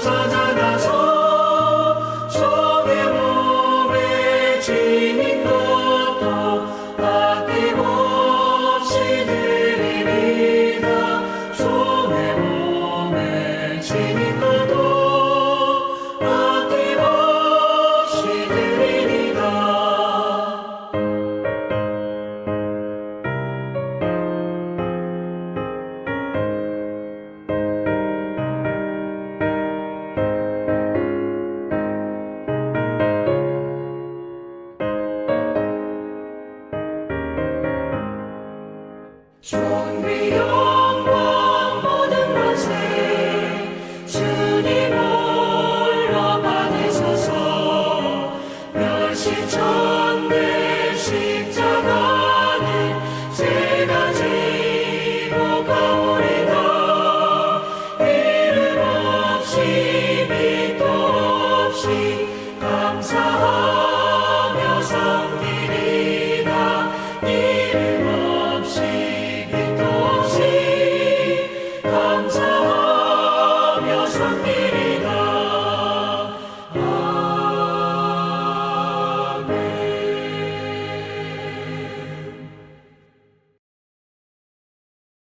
찾아나서 성의 몸에 지닌 것도 아낌없이 드리리라. 성의 몸에 지닌 것도 아낌없이 드리리라. 존귀 영광 모든 만세 주님 홀로 받으소서. 멸시천대 십자가는 제가 지고 가오리다. 이름 없이 빛도 없이 감사하며 섬기리다. 이름 없이 빛도 없이 감사하며 섬기리다. 아멘.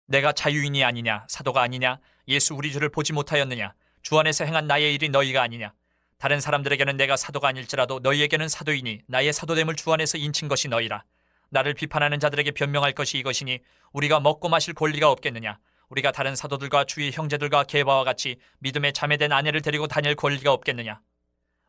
내가 자유인이 아니냐, 사도가 아니냐, 예수 우리 주를 보지 못하였느냐, 주 안에서 행한 나의 일이 너희가 아니냐. 다른 사람들에게는 내가 사도가 아닐지라도 너희에게는 사도이니 나의 사도됨을 주 안에서 인친 것이 너희라. 나를 비판하는 자들에게 변명할 것이 이것이니 우리가 먹고 마실 권리가 없겠느냐. 우리가 다른 사도들과 주의 형제들과 게바와 같이 믿음에 자매된 아내를 데리고 다닐 권리가 없겠느냐.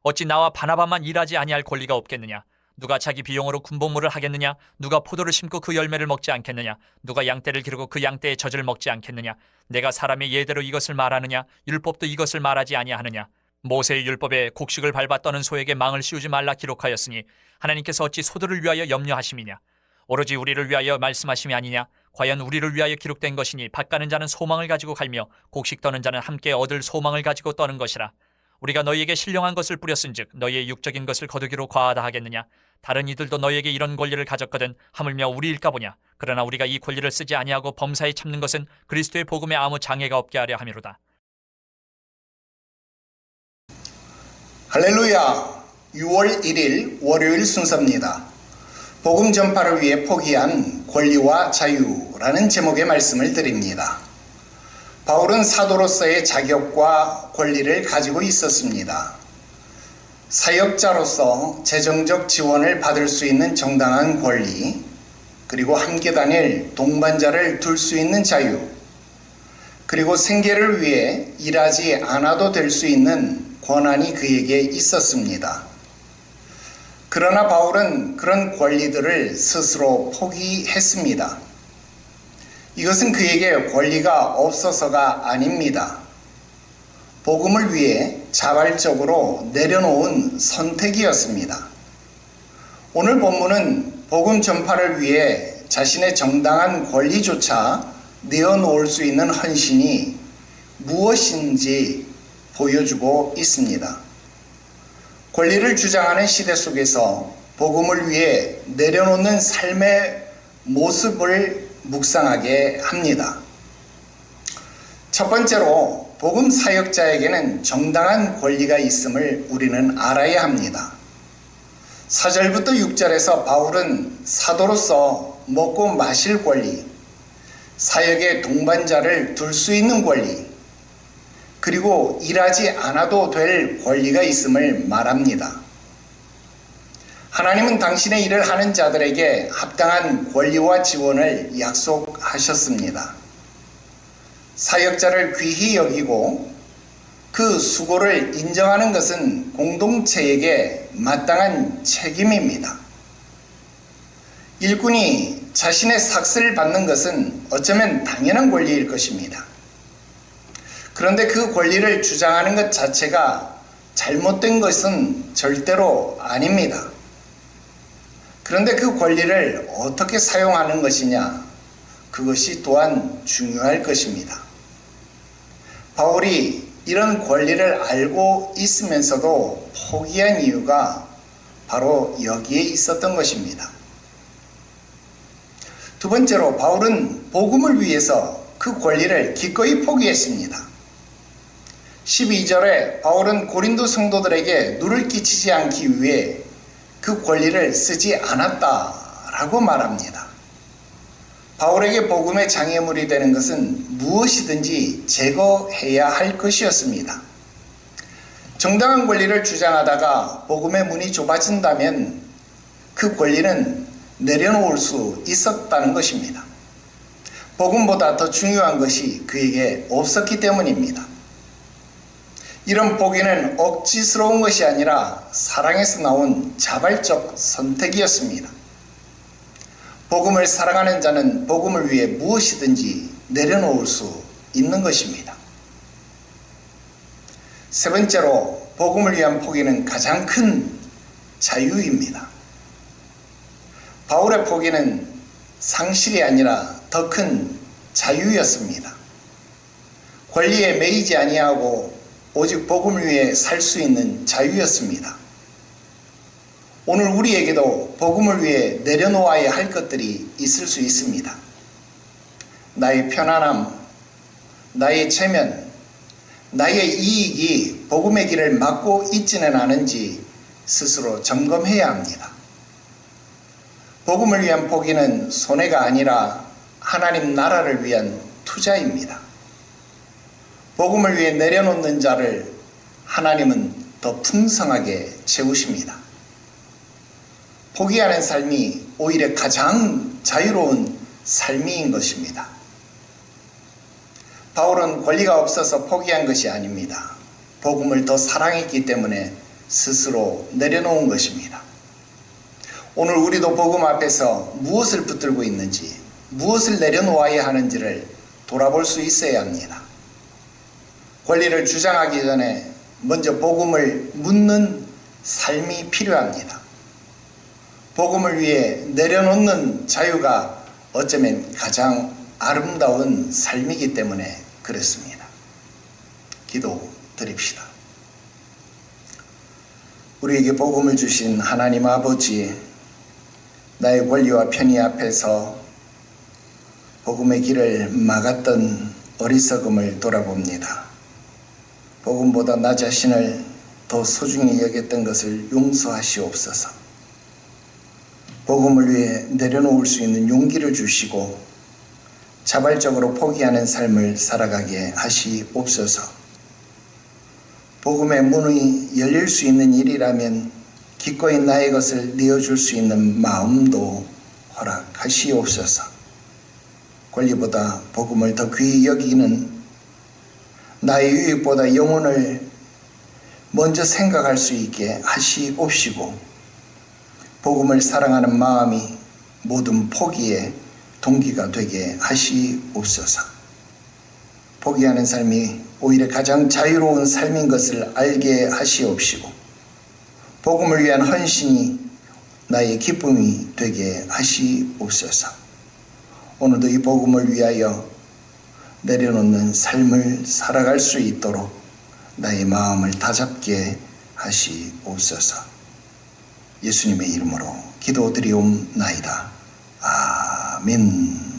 어찌 나와 바나바만 일하지 아니할 권리가 없겠느냐. 누가 자기 비용으로 군복무를 하겠느냐. 누가 포도를 심고 그 열매를 먹지 않겠느냐. 누가 양떼를 기르고 그 양떼의 젖을 먹지 않겠느냐. 내가 사람의 예대로 이것을 말하느냐. 율법도 이것을 말하지 아니하느냐. 모세의 율법에 곡식을 밟아 떠는 소에게 망을 씌우지 말라 기록하였으니 하나님께서 어찌 소들을 위하여 염려하심이냐. 오로지 우리를 위하여 말씀하심이 아니냐. 과연 우리를 위하여 기록된 것이니 밭 가는 자는 소망을 가지고 갈며 곡식 떠는 자는 함께 얻을 소망을 가지고 떠는 것이라. 우리가 너희에게 신령한 것을 뿌렸은즉 너희의 육적인 것을 거두기로 과하다 하겠느냐. 다른 이들도 너희에게 이런 권리를 가졌거든 하물며 우리일까 보냐. 그러나 우리가 이 권리를 쓰지 아니하고 범사에 참는 것은 그리스도의 복음에 아무 장애가 없게 하려 함이로다. 할렐루야. 6월 1일 월요일 순서입니다. 복음 전파를 위해 포기한 권리와 자유라는 제목의 말씀을 드립니다. 바울은 사도로서의 자격과 권리를 가지고 있었습니다. 사역자로서 재정적 지원을 받을 수 있는 정당한 권리, 그리고 함께 다닐 동반자를 둘 수 있는 자유, 그리고 생계를 위해 일하지 않아도 될 수 있는 권한이 그에게 있었습니다. 그러나 바울은 그런 권리들을 스스로 포기했습니다. 이것은 그에게 권리가 없어서가 아닙니다. 복음을 위해 자발적으로 내려놓은 선택이었습니다. 오늘 본문은 복음 전파를 위해 자신의 정당한 권리조차 내어놓을 수 있는 헌신이 무엇인지 보여주고 있습니다. 권리를 주장하는 시대 속에서 복음을 위해 내려놓는 삶의 모습을 묵상하게 합니다. 첫 번째로 복음 사역자에게는 정당한 권리가 있음을 우리는 알아야 합니다. 4절부터 6절에서 바울은 사도로서 먹고 마실 권리, 사역의 동반자를 둘 수 있는 권리, 그리고 일하지 않아도 될 권리가 있음을 말합니다. 하나님은 당신의 일을 하는 자들에게 합당한 권리와 지원을 약속하셨습니다. 사역자를 귀히 여기고 그 수고를 인정하는 것은 공동체에게 마땅한 책임입니다. 일꾼이 자신의 삭스를 받는 것은 어쩌면 당연한 권리일 것입니다. 그런데 그 권리를 주장하는 것 자체가 잘못된 것은 절대로 아닙니다. 그런데 그 권리를 어떻게 사용하는 것이냐, 그것이 또한 중요할 것입니다. 바울이 이런 권리를 알고 있으면서도 포기한 이유가 바로 여기에 있었던 것입니다. 두 번째로 바울은 복음을 위해서 그 권리를 기꺼이 포기했습니다. 12절에 바울은 고린도 성도들에게 누를 끼치지 않기 위해 그 권리를 쓰지 않았다라고 말합니다. 바울에게 복음의 장애물이 되는 것은 무엇이든지 제거해야 할 것이었습니다. 정당한 권리를 주장하다가 복음의 문이 좁아진다면 그 권리는 내려놓을 수 있었다는 것입니다. 복음보다 더 중요한 것이 그에게 없었기 때문입니다. 이런 포기는 억지스러운 것이 아니라 사랑에서 나온 자발적 선택이었습니다. 복음을 사랑하는 자는 복음을 위해 무엇이든지 내려놓을 수 있는 것입니다. 세 번째로 복음을 위한 포기는 가장 큰 자유입니다. 바울의 포기는 상실이 아니라 더 큰 자유였습니다. 권리에 매이지 아니하고 오직 복음을 위해 살 수 있는 자유였습니다. 오늘 우리에게도 복음을 위해 내려놓아야 할 것들이 있을 수 있습니다. 나의 편안함, 나의 체면, 나의 이익이 복음의 길을 막고 있지는 않은지 스스로 점검해야 합니다. 복음을 위한 포기는 손해가 아니라 하나님 나라를 위한 투자입니다. 복음을 위해 내려놓는 자를 하나님은 더 풍성하게 채우십니다. 포기하는 삶이 오히려 가장 자유로운 삶인 것입니다. 바울은 권리가 없어서 포기한 것이 아닙니다. 복음을 더 사랑했기 때문에 스스로 내려놓은 것입니다. 오늘 우리도 복음 앞에서 무엇을 붙들고 있는지, 무엇을 내려놓아야 하는지를 돌아볼 수 있어야 합니다. 권리를 주장하기 전에 먼저 복음을 묻는 삶이 필요합니다. 복음을 위해 내려놓는 자유가 어쩌면 가장 아름다운 삶이기 때문에 그렇습니다. 기도 드립시다. 우리에게 복음을 주신 하나님 아버지, 나의 권리와 편의 앞에서 복음의 길을 막았던 어리석음을 돌아봅니다. 복음보다 나 자신을 더 소중히 여겼던 것을 용서하시옵소서. 복음을 위해 내려놓을 수 있는 용기를 주시고 자발적으로 포기하는 삶을 살아가게 하시옵소서. 복음의 문이 열릴 수 있는 일이라면 기꺼이 나의 것을 내어줄 수 있는 마음도 허락하시옵소서. 권리보다 복음을 더 귀히 여기는 나의 유익보다 영혼을 먼저 생각할 수 있게 하시옵시고 복음을 사랑하는 마음이 모든 포기의 동기가 되게 하시옵소서. 포기하는 삶이 오히려 가장 자유로운 삶인 것을 알게 하시옵시고 복음을 위한 헌신이 나의 기쁨이 되게 하시옵소서. 오늘도 이 복음을 위하여 내려놓는 삶을 살아갈 수 있도록 나의 마음을 다잡게 하시옵소서. 예수님의 이름으로 기도드리옵나이다. 아멘.